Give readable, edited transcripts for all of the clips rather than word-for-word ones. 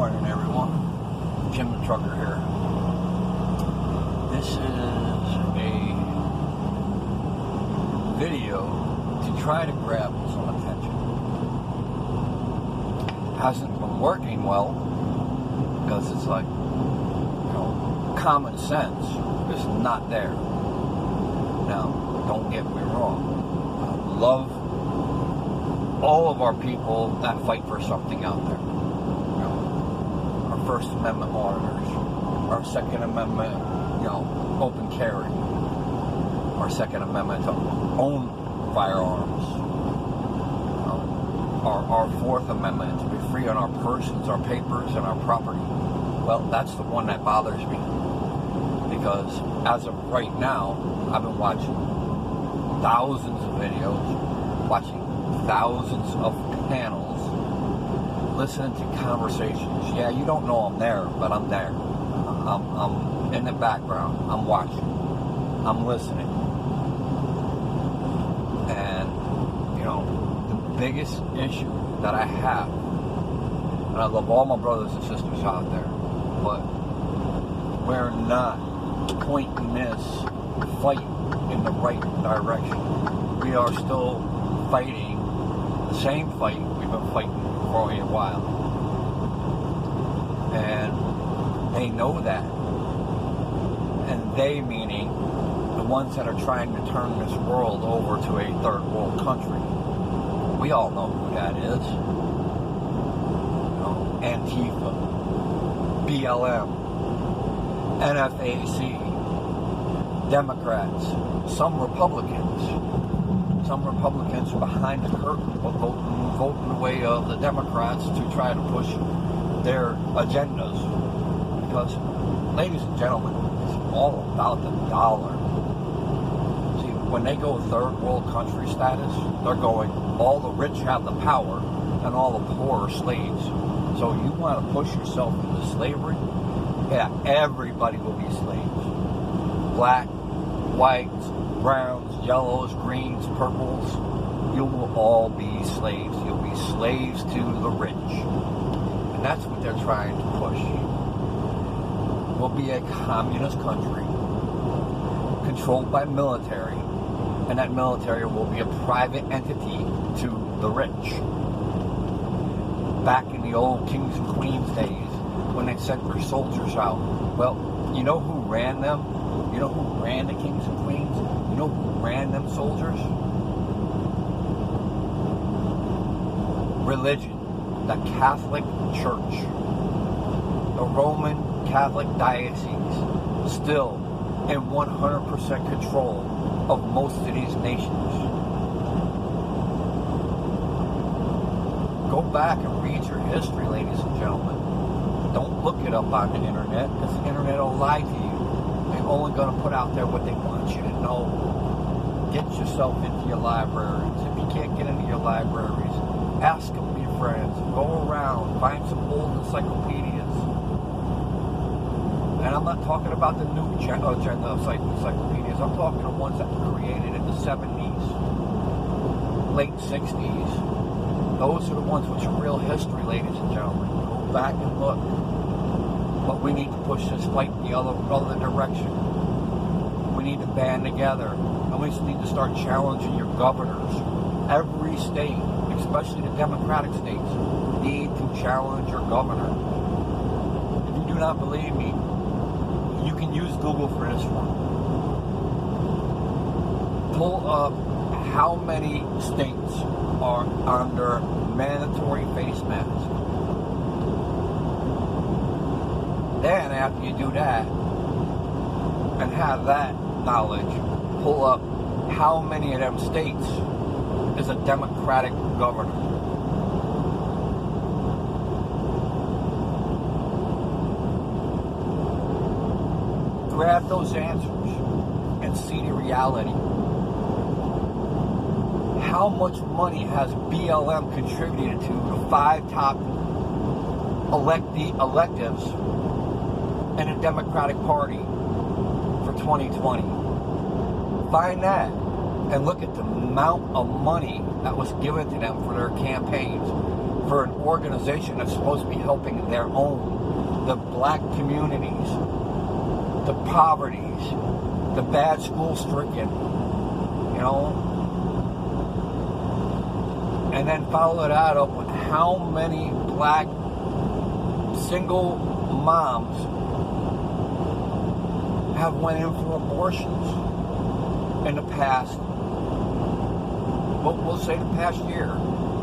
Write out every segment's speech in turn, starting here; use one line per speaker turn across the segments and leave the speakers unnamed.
morning, everyone. Jim the Trucker here. This is a video to try to grab some attention. Hasn't been working well because it's like, common sense is not there. Now, don't get me wrong. I love all of our people that fight for something out there. Our First Amendment auditors, our Second Amendment, open carry, our Second Amendment to own firearms, our Fourth Amendment to be free on our persons, our papers, and our property. Well, that's the one that bothers me, because as of right now, I've been watching thousands of videos, watching thousands of panels, listening to conversations. Yeah, you don't know I'm there, but I'm there. I'm in the background. I'm watching. I'm listening. And, the biggest issue that I have, and I love all my brothers and sisters out there, but we're not pointing this fight in the right direction. We are still fighting the same fight we've been fighting for a while. And they know that. And they meaning the ones that are trying to turn this world over to a third world country. We all know who that is. Antifa, BLM, NFAC, Democrats, some Republicans behind the curtain, but voting the way of the Democrats to try to push their agendas. Because, ladies and gentlemen, it's all about the dollar. See, when they go third world country status, they're going, all the rich have the power and all the poor are slaves. So you want to push yourself into slavery? Yeah, everybody will be slaves. Black, whites, browns, yellows, greens, purples, you will all be slaves. You'll be slaves to the rich. And that's what they're trying to push. We'll be a communist country controlled by military, and that military will be a private entity to the rich. Back in the old kings and queens days, when they sent their soldiers out, well, you know who ran them? You know who ran the kings and queens? You know who ran them soldiers? Religion, the Catholic Church, the Roman Catholic diocese, still in 100% control of most of these nations. Go back and read your history, ladies and gentlemen. Don't look it up on the internet, because the internet will lie to you. They're only going to put out there what they want you to know. Get yourself into your libraries. If you can't get into your libraries, ask them to your friends. Go around, find some old encyclopedias. And I'm not talking about the new agenda of encyclopedias. I'm talking the ones that were created in the 70s, late 60s. Those are the ones which are real history, ladies and gentlemen. Go back and look. But we need to push this fight in the other direction. We need to band together. And we need to start challenging your governors. Every state, especially the Democratic states, need to challenge your governor. If you do not believe me, you can use Google for this one. Pull up how many states are under mandatory face masks. Then after you do that and have that knowledge, pull up how many of them states is a Democratic governor. Grab those answers and see the reality. How much money has BLM contributed to the 5 top electives in the Democratic Party for 2020? Find that and look at the amount of money that was given to them for their campaigns for an organization that's supposed to be helping their own, the black communities, the poverties, the bad school stricken, you know, and then follow that up with how many black single moms have went in for abortions in the past, we'll say the past year,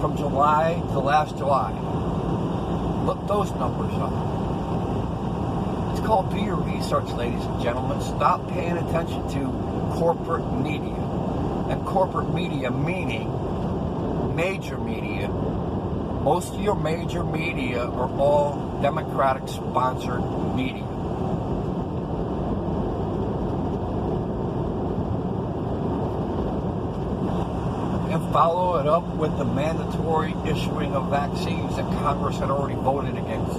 from July to last July. Look those numbers up. It's called do your research, ladies and gentlemen. Stop paying attention to corporate media. And corporate media meaning major media. Most of your major media are all Democratic sponsored media. And follow it up with the mandatory issuing of vaccines that Congress had already voted against.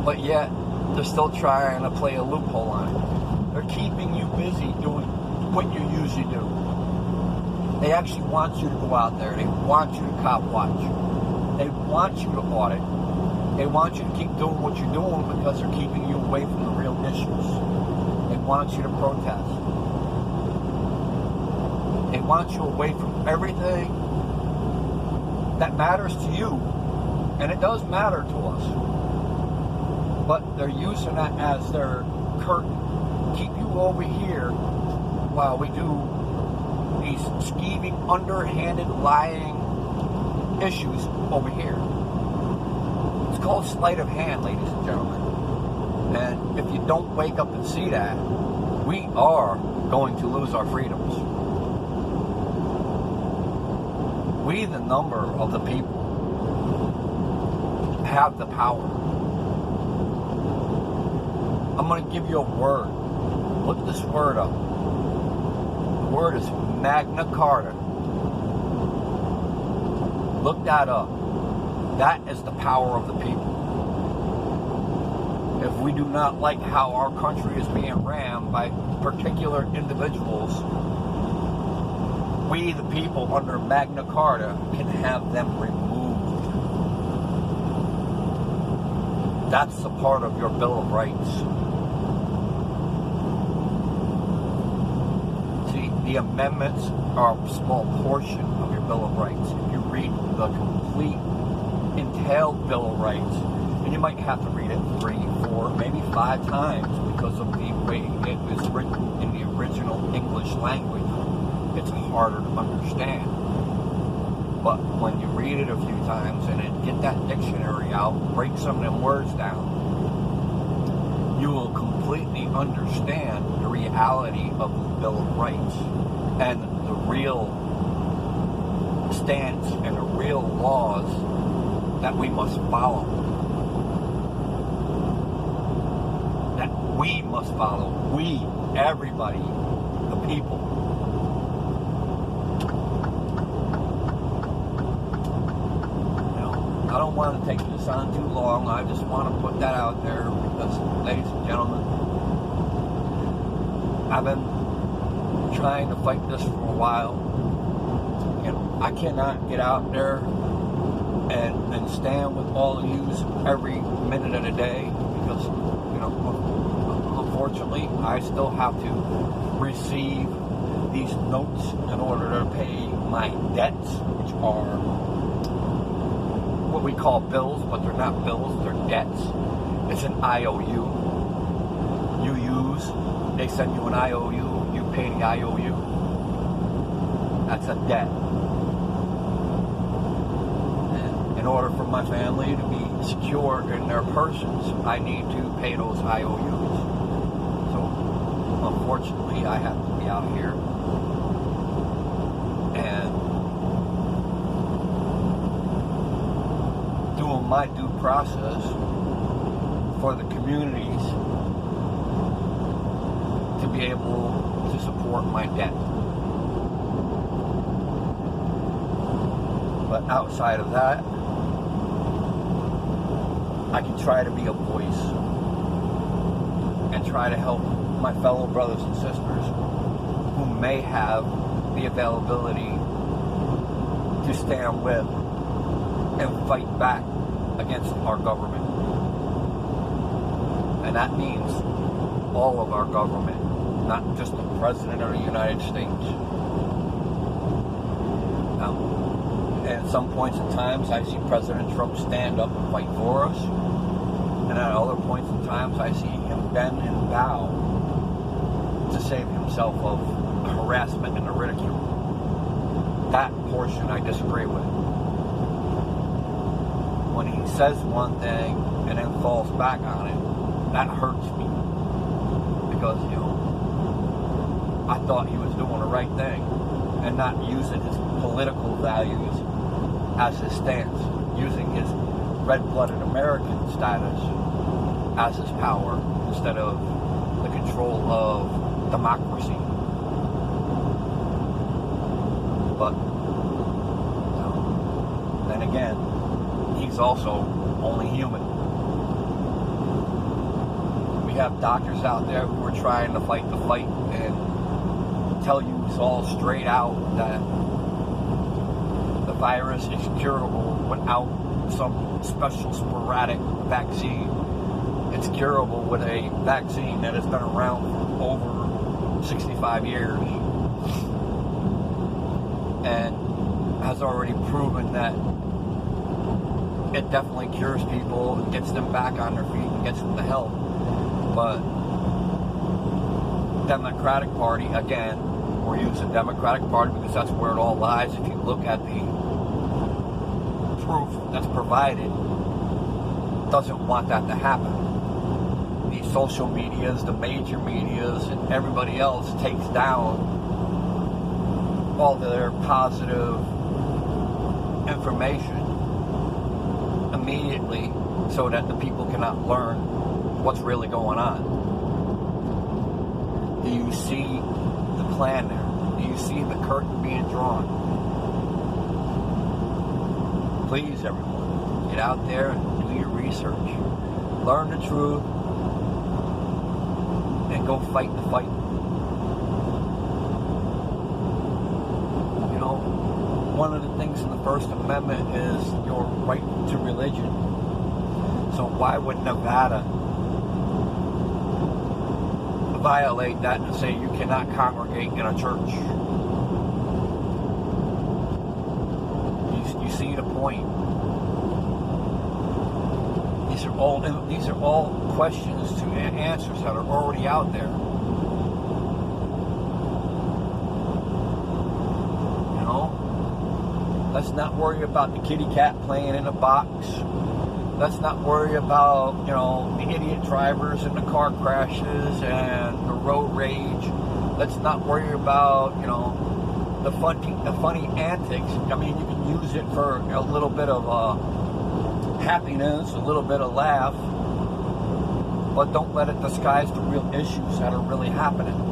But yet, they're still trying to play a loophole on it. They're keeping you busy doing what you usually do. They actually want you to go out there. They want you to cop watch. They want you to audit. They want you to keep doing what you're doing because they're keeping you away from the real issues. They want you to protest. They want you away from everything that matters to you. And it does matter to us. But they're using that as their curtain. Keep you over here while we do these scheming, underhanded, lying issues over here. It's called sleight of hand, ladies and gentlemen. And if you don't wake up and see that, we are going to lose our freedoms. We, the number of the people, have the power. I'm going to give you a word. Look this word up. The word is Magna Carta. Look that up. That is the power of the people. If we do not like how our country is being ran by particular individuals, we, the people, under Magna Carta, can have them removed. That's a part of your Bill of Rights. See, the amendments are a small portion of your Bill of Rights. If you read the complete entailed Bill of Rights, and you might have to read it 3, 4, maybe 5 times because of the way it was written in the original English language. It's harder to understand. But when you read it a few times and then get that dictionary out, break some of them words down, you will completely understand the reality of the Bill of Rights and the real stance and the real laws that we must follow. That we must follow. We, everybody, the people. I don't want to take this on too long. I just want to put that out there because, ladies and gentlemen, I've been trying to fight this for a while. You know, I cannot get out there and stand with all of you every minute of the day because, you know, unfortunately, I still have to receive these notes in order to pay my debts, which are what we call bills, but they're not bills, they're debts. It's an IOU. You use, they send you an IOU, you pay the IOU. That's a debt. And in order for my family to be secure in their persons, I need to pay those IOUs. So, unfortunately, I have to be out here and my due process for the communities to be able to support my debt. But outside of that, I can try to be a voice and try to help my fellow brothers and sisters who may have the availability to stand with and fight back against our government. And that means all of our government, not just the President of the United States. Now, at some points in times, I see President Trump stand up and fight for us. And at other points in times, I see him bend and bow to save himself of harassment and the ridicule. That portion I disagree with. When he says one thing and then falls back on it, that hurts me. Because, I thought he was doing the right thing and not using his political values as his stance, using his red-blooded American status as his power instead of the control of democracy. But then again, he's also only human. We have doctors out there who are trying to fight the fight and tell you it's all straight out that the virus is curable without some special sporadic vaccine. It's curable with a vaccine that has been around for over 65 years and has already proven that it definitely cures people and gets them back on their feet and gets them the help. But Democratic Party, again, we're using Democratic Party because that's where it all lies. If you look at the proof that's provided, doesn't want that to happen. The social medias, the major medias, and everybody else takes down all their positive information immediately so that the people cannot learn what's really going on. Do you see the plan there? Do you see the curtain being drawn? Please, everyone, get out there and do your research. Learn the truth and go fight the fight. One of the things in the First Amendment is your right to religion. So why would Nevada violate that and say you cannot congregate in a church? You see the point. These are all questions to answers that are already out there. Let's not worry about the kitty cat playing in a box. Let's not worry about, the idiot drivers and the car crashes and the road rage. Let's not worry about, the funny antics. I mean, you can use it for a little bit of happiness, a little bit of laugh, but don't let it disguise the real issues that are really happening.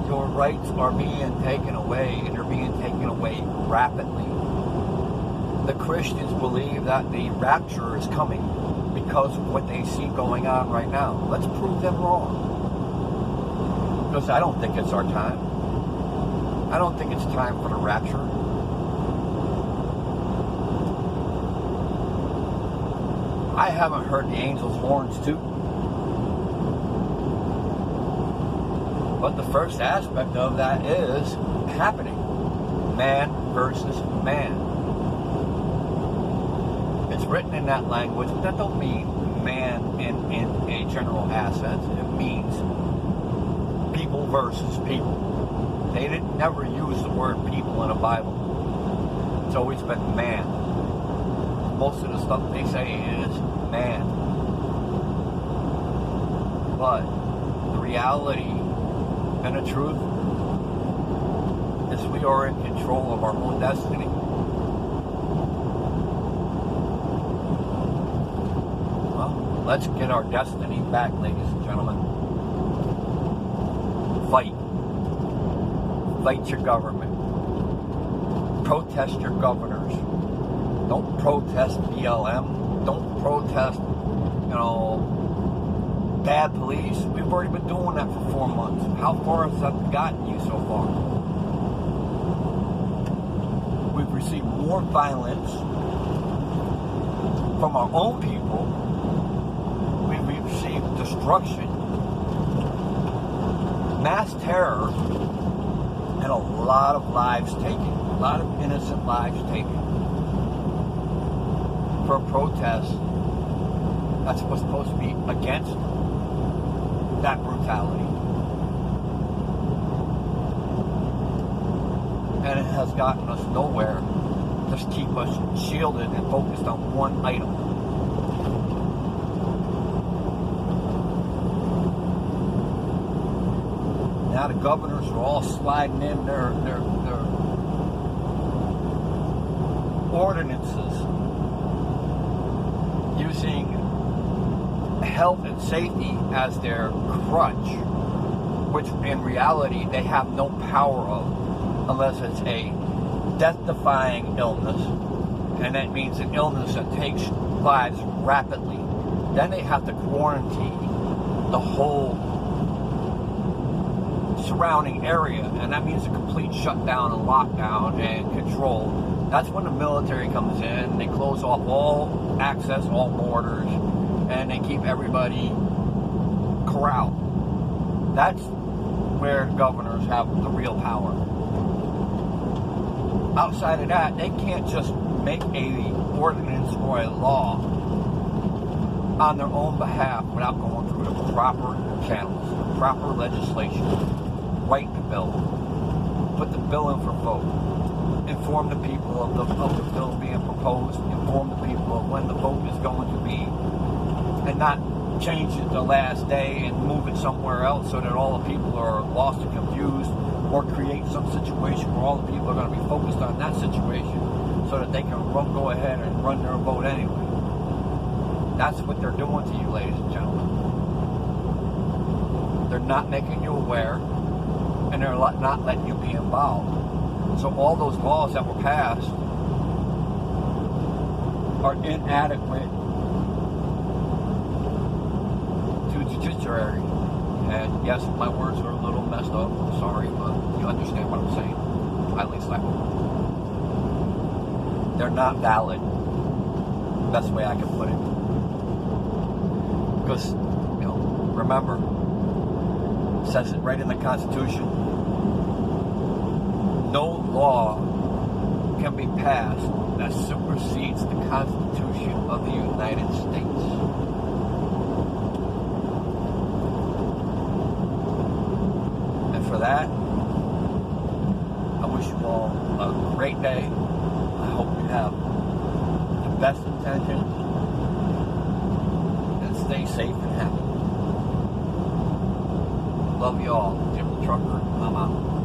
Your rights are being taken away, and they're being taken away rapidly. The Christians believe that the rapture is coming because of what they see going on right now. Let's prove them wrong. Because I don't think it's our time. I don't think it's time for the rapture. I haven't heard the angels' horns toot. But the first aspect of that is happening. Man versus man. It's written in that language, but that don't mean man in a general sense. It means people versus people. They never use the word people in the Bible. It's always been man. Most of the stuff they say is man. But the reality and the truth is we are in control of our own destiny. Well, let's get our destiny back, ladies and gentlemen. Fight. Fight your government. Protest your governors. Don't protest BLM. Don't protest, bad police. We've already been doing that for 4 months. How far has that gotten you so far? more violence from our own people. We've received destruction, mass terror, and a lot of lives taken, a lot of innocent lives taken for a protest that's what's supposed to be against that brutality. And it has gotten us nowhere. Just keep us shielded and focused on one item. Now the governors are all sliding in their ordinances using health and safety as their crutch, which in reality they have no power of unless it's a death-defying illness, and that means an illness that takes lives rapidly. Then they have to quarantine the whole surrounding area, and that means a complete shutdown and lockdown and control. That's when the military comes in. They close off all access, all borders, and they keep everybody corralled. That's where governors have the real power. Outside of that, they can't just make a ordinance or a law on their own behalf without going through the proper channels, the proper legislation. Write the bill, put the bill in for vote, inform the people of the bill being proposed, inform the people of when the vote is going to be, and not change it the last day and move it somewhere else so that all the people are lost and confused, or create some situation where all the people are going to be focused on that situation so that they can go ahead and run their vote anyway. That's what they're doing to you, ladies and gentlemen. They're not making you aware, and they're not letting you be involved. So all those laws that were passed are inadequate to the judiciary. And yes, my words are a little messed up. I'm sorry, but you understand what I'm saying. At least I hope. They're not valid. That's the way I can put it. Because, remember, it says it right in the Constitution. No law can be passed that supersedes the Constitution of the United States. For that, I wish you all a great day. I hope you have the best intentions and stay safe and happy. Love you all. Jim the Trucker, I'm out.